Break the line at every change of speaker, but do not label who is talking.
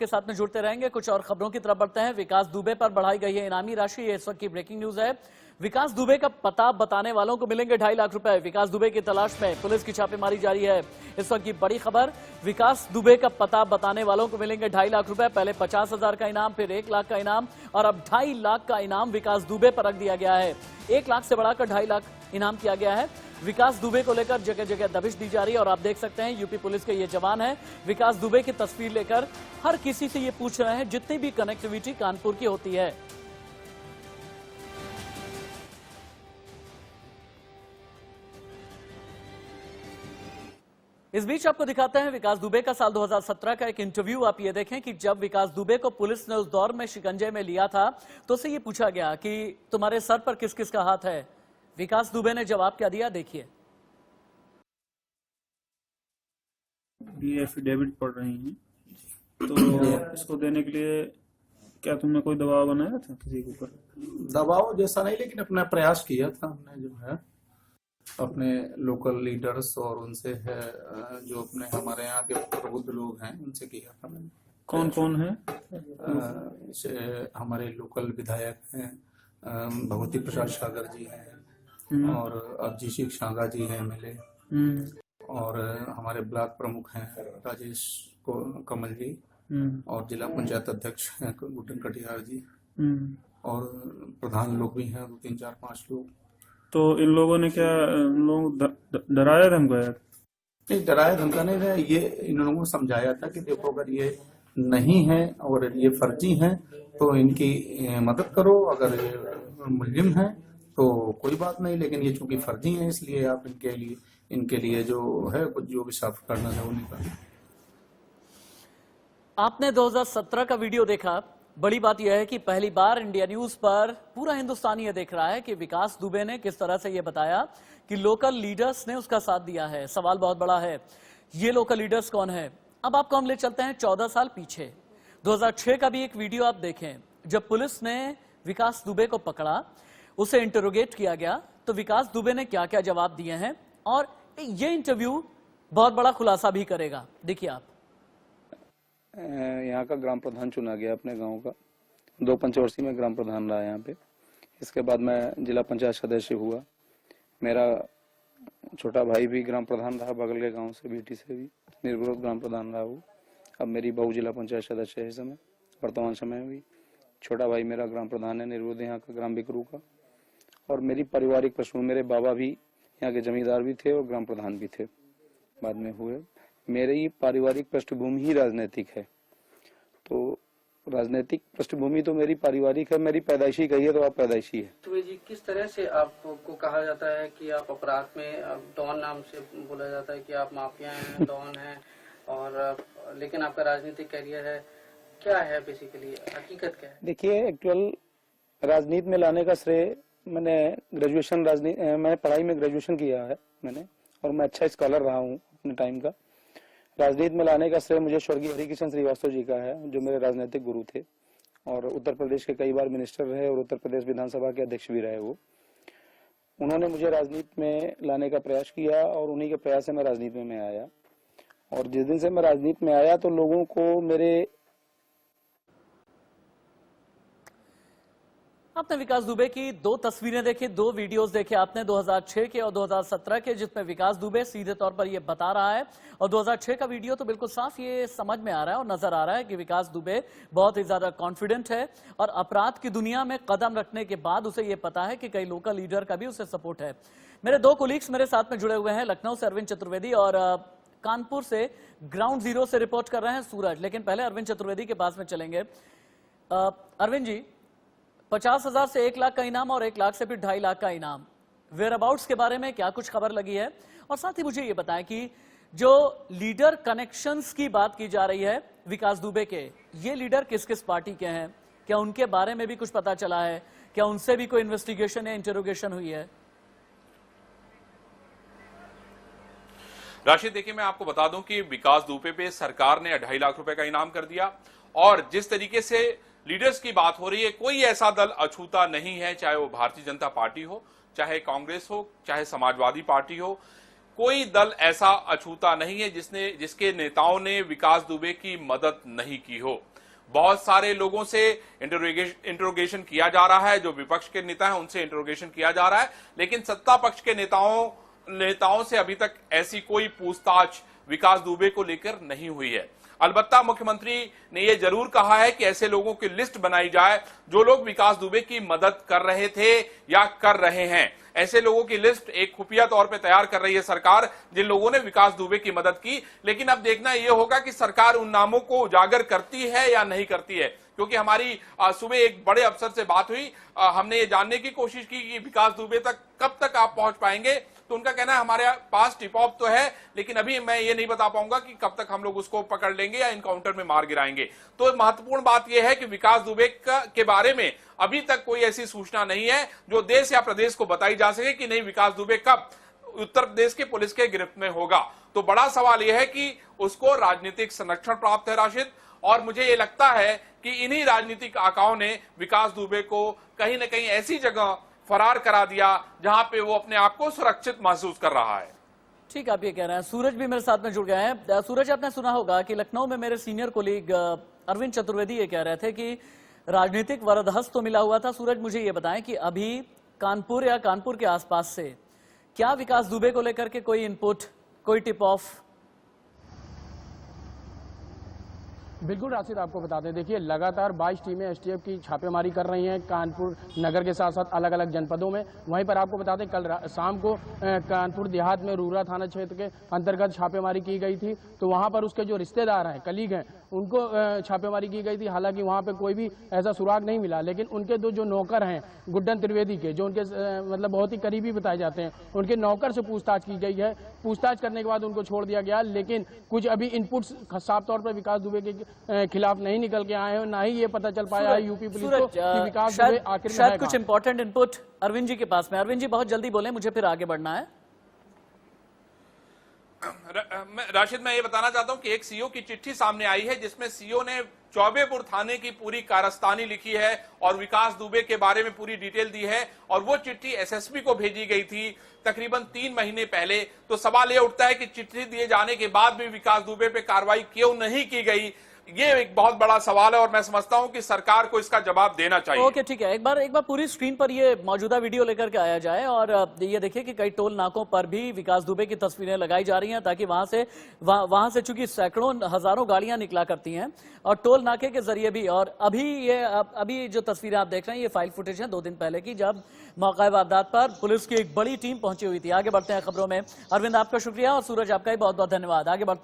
आपके साथ में जुड़ते रहेंगे। कुछ और खबरों की तरफ बढ़ते हैं। विकास दुबे पर बढ़ाई गई है इनामी राशि, ये इस वक्त की ब्रेकिंग न्यूज है। विकास दुबे का पता बताने वालों को मिलेंगे 2.5 लाख रुपए। विकास दुबे की तलाश में पुलिस की छापेमारी जारी है। इस वक्त की बड़ी खबर, विकास दुबे का पता बताने वालों को मिलेंगे 2.5 लाख रुपए। पहले 50,000 का इनाम, फिर 1 लाख का इनाम और अब 2.5 लाख का इनाम विकास दुबे पर रख दिया गया है। 1 लाख से बढ़ाकर 2.5 लाख इनाम किया गया है। विकास दुबे को लेकर जगह जगह दबिश दी जा रही है और आप देख सकते हैं यूपी पुलिस के ये जवान हैं, विकास दुबे की तस्वीर लेकर हर किसी से ये पूछ रहे हैं जितनी भी कनेक्टिविटी कानपुर की होती है। इस बीच आपको दिखाते हैं विकास दुबे का साल 2017 का एक इंटरव्यू। आप ये देखें कि जब विकास दुबे को पुलिस ने उस दौर में शिकंजे में लिया था तो उससे ये पूछा गया कि तुम्हारे सर पर किस किस का हाथ है। विकास दुबे ने जवाब क्या दिया, देखिए।
ये एफिडेविट पढ़ रही हैं, तो इसको देने के लिए क्या तुमने कोई दबाव बनाया था किसी के ऊपर?
दबाव जैसा नहीं, लेकिन अपना प्रयास किया था हमने, जो है अपने लोकल लीडर्स और उनसे है जो अपने हमारे यहाँ के प्रबुद्ध लोग हैं उनसे किया था मैंने।
कौन कौन है?
हमारे लोकल विधायक हैं, भगवती प्रसाद सागर जी हैं और अभिजीत शांगा जी हैं एमएलए, और हमारे ब्लॉक प्रमुख हैं राजेश कमल जी, और जिला पंचायत अध्यक्ष हैं गुड्डन कटियार जी, और प्रधान लोग भी हैं 2, 3, 4, 5 लोग।
तो इन लोगों ने क्या लोग डराया धमकाया?
नहीं, डराया धमका नहीं है। ये इन लोगों को समझाया था कि देखो अगर ये नहीं है और ये फर्जी हैं तो इनकी मदद करो, अगर ये मुल्जिम है तो कोई बात नहीं, लेकिन ये चूंकि फर्जी हैं इसलिए आप इनके लिए जो है कुछ जो भी साफ करना है वो नहीं करना।
आपने 2017 का वीडियो देखा। बड़ी बात यह है कि पहली बार इंडिया न्यूज पर पूरा हिंदुस्तान ये देख रहा है कि विकास दुबे ने किस तरह से ये बताया कि लोकल लीडर्स ने उसका साथ दिया है। सवाल बहुत बड़ा है, ये लोकल लीडर्स कौन है? अब आपको हम ले चलते हैं 14 साल पीछे। 2006 का भी एक वीडियो आप देखें, जब पुलिस ने विकास दुबे को पकड़ा, उसे इंटरोगेट किया गया, तो विकास दुबे ने क्या क्या जवाब दिए हैं और ये इंटरव्यू बहुत बड़ा खुलासा भी करेगा। देखिए आप।
यहाँ का ग्राम प्रधान चुना गया अपने गांव का, 2 पंचवर्षीय में ग्राम प्रधान रहा यहाँ पे। इसके बाद मैं जिला पंचायत सदस्य हुआ। मेरा छोटा भाई भी ग्राम प्रधान रहा, बगल के गांव से बीटी से भी निर्विरोध ग्राम प्रधान रहा वो। अब मेरी बहू जिला पंचायत सदस्य है इस समय, वर्तमान समय में भी। छोटा भाई मेरा ग्राम प्रधान है निर्विरोध यहाँ का, ग्राम बिकरू का। और मेरी पारिवारिक पृष्ठभूमि, मेरे बाबा भी यहाँ के जमींदार भी थे और ग्राम प्रधान भी थे, बाद में हुए। मेरी पारिवारिक पृष्ठभूमि ही राजनीतिक है, तो राजनीतिक पृष्ठभूमि तो मेरी पारिवारिक है। मेरी पैदाइशी कहिए तो आप पैदाइशी है।
तो जी किस तरह से आपको कहा जाता है कि आप अपराध में डॉन नाम से बोला जाता है कि आप माफिया हैं, डॉन हैं, और लेकिन आपका राजनीतिक करियर है, क्या है बेसिकली, हकीकत क्या है?
देखिए, एक्चुअल राजनीति में लाने का श्रेय, मैंने ग्रेजुएशन मैंने पढ़ाई में ग्रेजुएशन किया है मैंने, और मैं अच्छा स्कॉलर रहा हूँ अपने टाइम का। राजनीति में लाने का श्रेय मुझे स्वर्गीय हरिकिशन श्रीवास्तव जी का है, जो मेरे राजनीतिक गुरु थे और उत्तर प्रदेश के कई बार मिनिस्टर रहे और उत्तर प्रदेश विधानसभा के अध्यक्ष भी रहे वो। उन्होंने मुझे राजनीति में लाने का प्रयास किया और उन्हीं के प्रयास से मैं राजनीति में आया। और जिस दिन से मैं राजनीति में आया तो लोगों को मेरे
आपने विकास दुबे की 2 तस्वीरें देखी, 2 वीडियोस देखे आपने, 2006 के और 2017 के, जिसमें विकास दुबे सीधे तौर पर यह बता रहा है। और 2006 का वीडियो तो बिल्कुल साफ ये समझ में आ रहा है और नजर आ रहा है कि विकास दुबे बहुत ही ज्यादा कॉन्फिडेंट है और अपराध की दुनिया में कदम रखने के बाद उसे ये पता है कि कई लोकल लीडर का भी उसे सपोर्ट है। मेरे 2 कोलीग्स मेरे साथ में जुड़े हुए हैं, लखनऊ से अरविंद चतुर्वेदी और कानपुर से ग्राउंड जीरो से रिपोर्ट कर रहे हैं सूरज। लेकिन पहले अरविंद चतुर्वेदी के पास में चलेंगे। अरविंद जी, 50,000 से 1 लाख का इनाम और 1 लाख से फिर 2.5 लाख का इनाम, वेयर अबाउट्स के बारे में क्या कुछ खबर लगी है? और साथ ही मुझे ये बताएं कि जो लीडर कनेक्शंस की बात की जा रही है विकास दुबे के, ये लीडर किस किस पार्टी के हैं? क्या उनके बारे में भी कुछ पता चला है? क्या उनसे भी कोई इन्वेस्टिगेशन या इंटरोगेशन हुई है?
राशिद, देखिए मैं आपको बता दूं कि विकास दुबे पे सरकार ने 2.5 लाख रुपए का इनाम कर दिया। और जिस तरीके से लीडर्स की बात हो रही है, कोई ऐसा दल अछूता नहीं है, चाहे वो भारतीय जनता पार्टी हो, चाहे कांग्रेस हो, चाहे समाजवादी पार्टी हो, कोई दल ऐसा अछूता नहीं है जिसके नेताओं ने विकास दुबे की मदद नहीं की हो। बहुत सारे लोगों से इंटरोगेशन किया जा रहा है, जो विपक्ष के नेता हैं उनसे इंटरोगेशन किया जा रहा है, लेकिन सत्ता पक्ष के नेताओं से अभी तक ऐसी कोई पूछताछ विकास दुबे को लेकर नहीं हुई है। अलबत्ता मुख्यमंत्री ने यह जरूर कहा है कि ऐसे लोगों की लिस्ट बनाई जाए जो लोग विकास दुबे की मदद कर रहे थे या कर रहे हैं। ऐसे लोगों की लिस्ट एक खुफिया तौर पे तैयार कर रही है सरकार, जिन लोगों ने विकास दुबे की मदद की। लेकिन अब देखना यह होगा कि सरकार उन नामों को उजागर करती है या नहीं करती है, क्योंकि हमारी सुबह एक बड़े अफसर से बात हुई, हमने ये जानने की कोशिश की कि विकास दुबे तक कब तक आप पहुंच पाएंगे, तो उनका कहना है हमारे पास टिप ऑफ तो है, लेकिन अभी मैं ये नहीं बता पाऊंगा कि कब तक हम लोग उसको पकड़ लेंगे या इनकाउंटर में मार गिराएंगे। तो महत्वपूर्ण बात यह है कि विकास दुबे के बारे में अभी तक कोई ऐसी सूचना नहीं है जो देश या प्रदेश को बताई जा सके कि नहीं विकास दुबे कब उत्तर प्रदेश के पुलिस के गिरफ्त में होगा। तो बड़ा सवाल यह है कि उसको राजनीतिक संरक्षण प्राप्त है राशिद, और मुझे ये लगता है कि इन्हीं राजनीतिक आकाओं ने विकास दुबे को कहीं ना कहीं ऐसी जगह फरार करा दिया जहां पे वो अपने आप को सुरक्षित महसूस कर रहा है।
ठीक, आप ये कह रहे हैं। सूरज भी मेरे साथ में जुड़ गए हैं। सूरज, आपने सुना होगा कि लखनऊ में मेरे सीनियर कोलीग अरविंद चतुर्वेदी ये कह रहे थे कि राजनीतिक वरदहस्त तो मिला हुआ था। सूरज, मुझे ये बताएं कि अभी कानपुर या कानपुर के आसपास से क्या विकास दुबे को लेकर के कोई इनपुट, कोई टिप ऑफ?
बिल्कुल राशिद, आपको बता दें, देखिए लगातार 22 टीमें एसटीएफ की छापेमारी कर रही हैं कानपुर नगर के साथ साथ अलग अलग जनपदों में। वहीं पर आपको बता दें कल शाम को कानपुर देहात में रूरा थाना क्षेत्र के अंतर्गत छापेमारी की गई थी। तो वहां पर उसके जो रिश्तेदार हैं, कलीग हैं, उनको छापेमारी की गई थी। हालांकि वहां पर कोई भी ऐसा सुराग नहीं मिला, लेकिन उनके जो नौकर हैं गुड्डन त्रिवेदी के, जो उनके मतलब बहुत ही करीबी बताए जाते हैं, उनके नौकर से पूछताछ की गई है। पूछताछ करने के बाद उनको छोड़ दिया गया, लेकिन कुछ अभी इनपुट्स साफ तौर पर विकास दुबे के खिलाफ नहीं निकल के आए हैं, ना ही ये पता चल पाया है यूपी पुलिस को कि विकास दुबे आखिर में
शायद कुछ इंपॉर्टेंट इनपुट अरविंद जी के पास में। अरविंद जी बहुत जल्दी बोले, मुझे फिर आगे बढ़ना है।
राशिद, मैं ये बताना चाहता हूं कि एक सीओ की चिट्ठी सामने आई है जिसमें सीओ ने चौबेपुर थाने की पूरी कारस्तानी लिखी है और विकास दुबे के बारे में पूरी डिटेल दी है, और वो चिट्ठी एसएसपी को भेजी गई थी तकरीबन 3 महीने पहले। तो सवाल ये उठता है कि चिट्ठी दिए जाने के बाद भी विकास दुबे पे कार्रवाई क्यों नहीं की गई, ये एक बहुत बड़ा सवाल है, और मैं समझता हूं कि सरकार को इसका जवाब देना चाहिए।
ओके, ठीक है। एक बार पूरी स्क्रीन पर ये मौजूदा वीडियो लेकर के आया जाए, और ये देखिए कि कई टोल नाकों पर भी विकास दुबे की तस्वीरें लगाई जा रही हैं, ताकि वहां से चूंकि सैकड़ों हजारों गाड़ियां निकला करती हैं, और टोल नाके के जरिए भी। और अभी जो तस्वीरें आप देख रहे हैं ये फाइल फुटेज है 2 दिन पहले की, जब मौका वारदात पर पुलिस की एक बड़ी टीम पहुंची हुई थी। आगे बढ़ते हैं खबरों में। अरविंद, आपका शुक्रिया, और सूरज आपका भी बहुत बहुत धन्यवाद। आगे बढ़ते